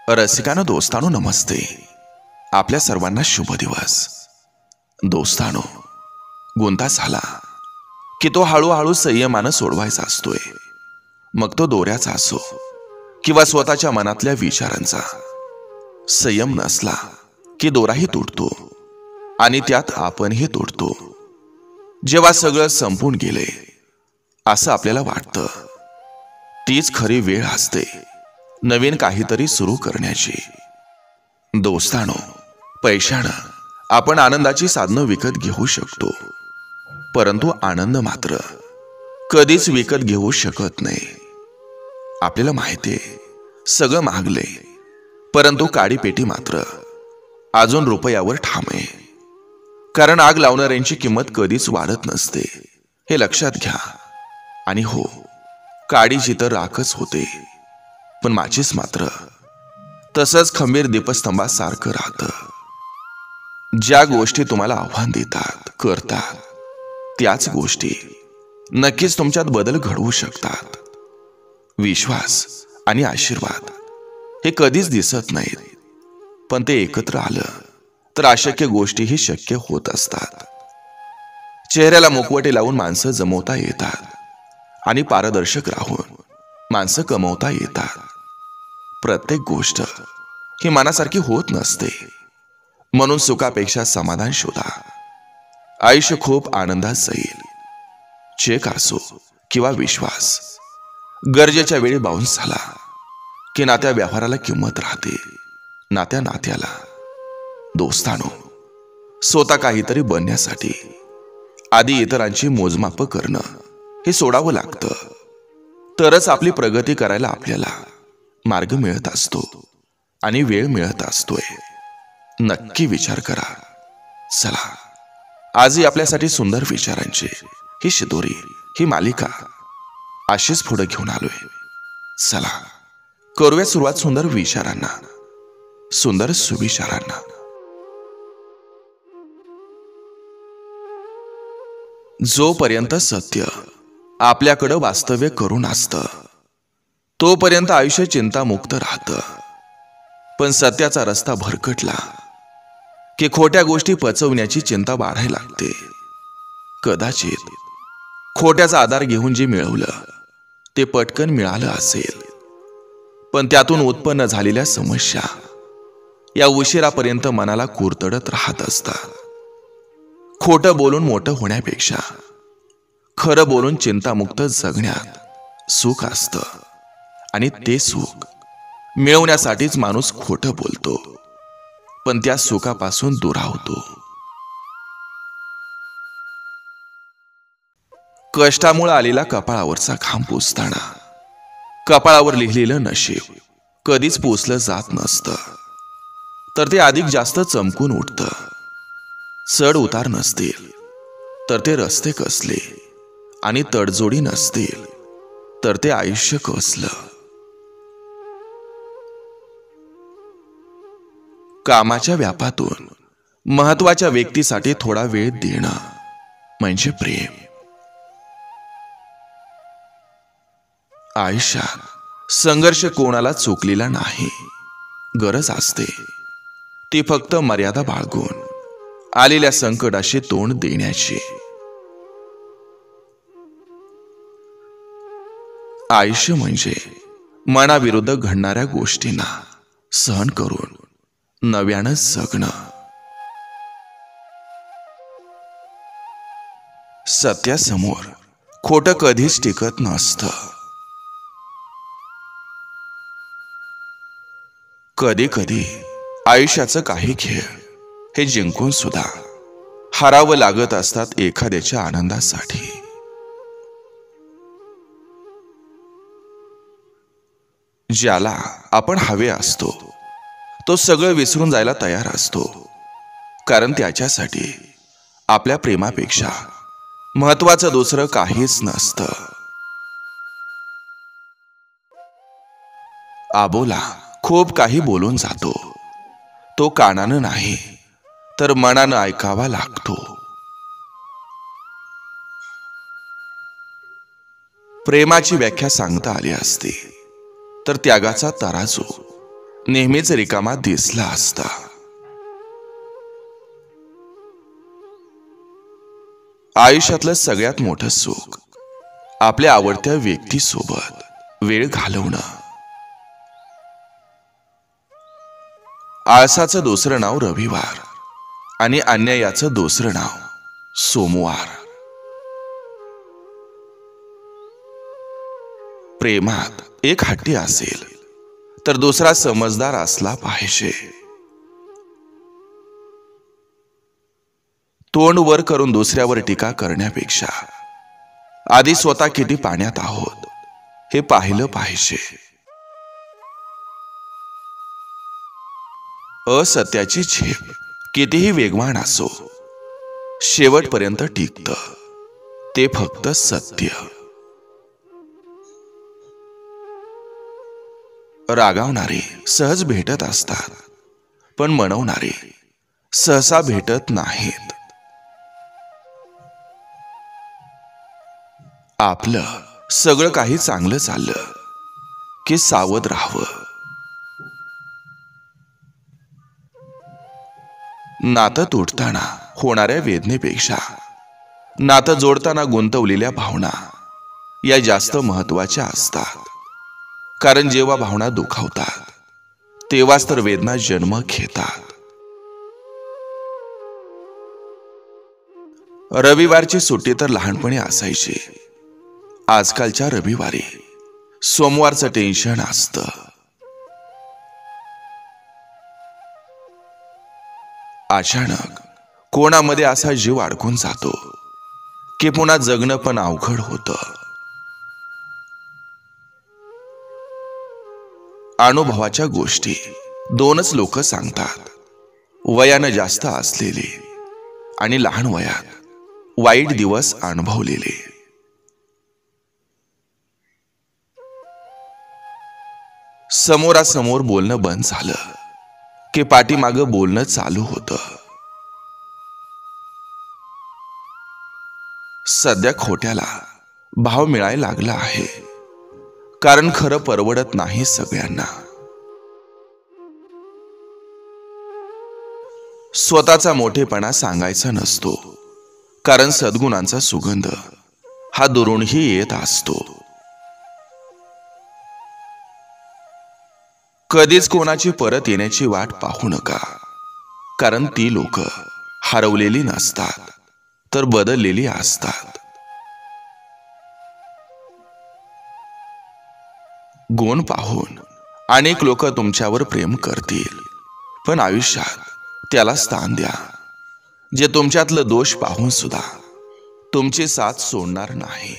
रसिकांनो, दोस्तानो, नमस्ते. आपल्या सर्वांना शुभ दिवस. दोस्तानो, गुंता झाला की तो हळूहळू संयमानं सोडवायचा असतोय. मग तो दोऱ्याचा असो किंवा स्वतःच्या मनातल्या विचारांचा. संयम नसला की दोराही तुटतो आणि त्यात आपणही तुटतो. जेव्हा सगळं संपून गेले असं आपल्याला वाटतं, तीच खरी वेळ असते नवीन काहीतरी सुरू करण्याची. दोस्तानो, पैशानं आपण आनंदाची साधनं विकत घेऊ शकतो, परंतु आनंद मात्र कधीच विकत घेऊ शकत नाही. आपल्याला माहितीये सगळं महागले, परंतु काडी पेटी मात्र अजून रुपयावर ठाम आहे. कारण आग लावणाऱ्यांची किंमत कधीच वाढत नसते, हे लक्षात घ्या. आणि हो, काडीची तर राखच होते, पण माचीस मात्र तसंच खंबीर दीपस्तंभासारखं राहतं. ज्या गोष्टी तुम्हाला आव्हान देतात, करतात, त्याच गोष्टी नक्कीच तुमच्यात बदल घडवू शकतात. विश्वास आणि आशीर्वाद हे कधीच दिसत नाहीत, पण ते एकत्र आलं तर अशक्य गोष्टीही शक्य होत असतात. चेहऱ्याला मुखवटे लावून माणसं जमवता येतात आणि पारदर्शक राहून माणसं कमवता येतात. प्रत्येक गोष्ट ही मनासारखी होत नसते, म्हणून सुखापेक्षा समाधान शोधा. आयुष्य खूप आनंदात जाईल. चेक असो किंवा विश्वास, गरजेच्या वेळी बाउन्स झाला की नात्या व्यवहाराला किंमत राहते, नात्या नात्याला. दोस्तानो, स्वतः काहीतरी बनण्यासाठी आधी इतरांची मोजमाप करणं हे सोडावं लागतं. तरच आपली प्रगती करायला आपल्याला मार्ग मिळत असतो आणि वेळ मिळत असतोय. नक्की विचार करा. चला, आजही आपल्यासाठी सुंदर विचारांची ही शिदोरी, ही मालिका अशीच पुढे घेऊन आलोय. चला, करूया सुरुवात सुंदर विचारांना, सुंदर सुविचारांना. जोपर्यंत सत्य आपल्याकडं वास्तव्य करून असतं तोपर्यंत आयुष्य चिंतामुक्त राहतं. पण सत्याचा रस्ता भरकटला की खोट्या गोष्टी पचवण्याची चिंता वाढायला लागते. कदाचित खोट्याचा आधार घेऊन जे मिळवलं ते पटकन मिळालं असेल, पण त्यातून उत्पन्न झालेल्या समस्या या उशिरापर्यंत मनाला कुरतडत राहत असतात. खोटं बोलून मोठं होण्यापेक्षा खरं बोलून चिंतामुक्त जगण्यात सुख असतं. आणि ते सुख मिळवण्यासाठीच माणूस खोटं बोलतो, पण त्या सुखापासून दुरावतो. कष्टामुळे आलेला कपाळावरचा घाम पुसताना कपाळावर लिहिलेलं नशीब कधीच पुसलं जात नसतं, तर ते अधिक जास्त चमकून उठतं. चढ उतार नसतील तर ते रस्ते कसले, आणि तडजोडी नसतील तर ते आयुष्य कसलं. कामाच्या व्यापातून महत्वाच्या व्यक्तीसाठी थोडा वेळ देणं म्हणजे प्रेम. आयुष्यात संघर्ष कोणाला चुकलेला नाही. गरज असते ती फक्त मर्यादा बाळगून आलेल्या संकटाशी तोंड देण्याची. आयुष्य म्हणजे मनाविरुद्ध घडणाऱ्या गोष्टींना सहन करून नव्यानं जगणं. सत्यासमोर खोटं कधीच टिकत नसतं. कधी कधी आयुष्याचं काही खेळ हे जिंकून सुद्धा हारावं लागत असतात एखाद्याच्या आनंदासाठी. ज्याला आपण हवे असतो तो सगळं विसरून जायला तयार असतो, कारण त्याच्यासाठी आपल्या प्रेमापेक्षा महत्वाचं दुसरं काहीच नसतं. आबोला खूप काही बोलून जातो, तो कानानं नाही तर मनानं ऐकावा लागतो. प्रेमाची व्याख्या सांगता आली असती तर त्यागाचा तराजू नेहमीच रिकामा दिसला असता. आयुष्यातलं सगळ्यात मोठं सुख आपल्या आवडत्या व्यक्तीसोबत वेळ घालवणं. आळसाचं दुसरं नाव रविवार आणि अन्यायाचं दुसरं नाव सोमवार. प्रेमात एक हट्टी असेल तर दुसरा समजदार असला पाहिजे. तोंड वर करून दुसऱ्यावर टीका करण्यापेक्षा आधी स्वतः किती पाण्यात आहोत हे पाहिलं पाहिजे. असत्याची झेप कितीही वेगवान असो, शेवटपर्यंत टिकतं ते फक्त सत्य. रागावणारे सहज भेटत असतात, पण मनवणारे सहसा भेटत नाहीत. आपलं सगळं काही चांगलं चाललं की सावध राहावं. नातं तुटताना होणाऱ्या वेदनेपेक्षा नातं जोडताना गुंतवलेल्या भावना या जास्त महत्वाच्या असतात. कारण जेव्हा भावना दुखावतात तेव्हाच तर वेदना जन्म घेतात. रविवारची सुट्टी तर लहानपणी असायची. आजकालच्या रविवारी सोमवारचं टेन्शन असतं. अचानक कोणामध्ये असा जीव अडकून जातो की पुन्हा जगणं पण अवघड होतं. अनुभवाच्या गोष्टी दोनच लोक सांगतात, वयानं जास्त असलेले आणि लहान वयात वाईट दिवस अनुभवलेले. समोरासमोर बोलणं बंद झालं की पाठीमागं बोलणं चालू होतं. सध्या खोट्याला भाव मिळायला लागला आहे, कारण खरं परवडत नाही सगळ्यांना. स्वतःचा मोठेपणा सांगायचा नसतो, कारण सद्गुणांचा सुगंध हा दुरूनही येत असतो. कधीच कोणाची परत येण्याची वाट पाहू नका, कारण ती लोक हरवलेली नसतात तर बदललेली असतात. गुण पाहून अनेक लोक तुमच्यावर प्रेम करतील, पण आयुष्यात त्याला स्थान द्या जे तुमच्यातलं दोष पाहून सुद्धा तुमची साथ सोडणार नाही.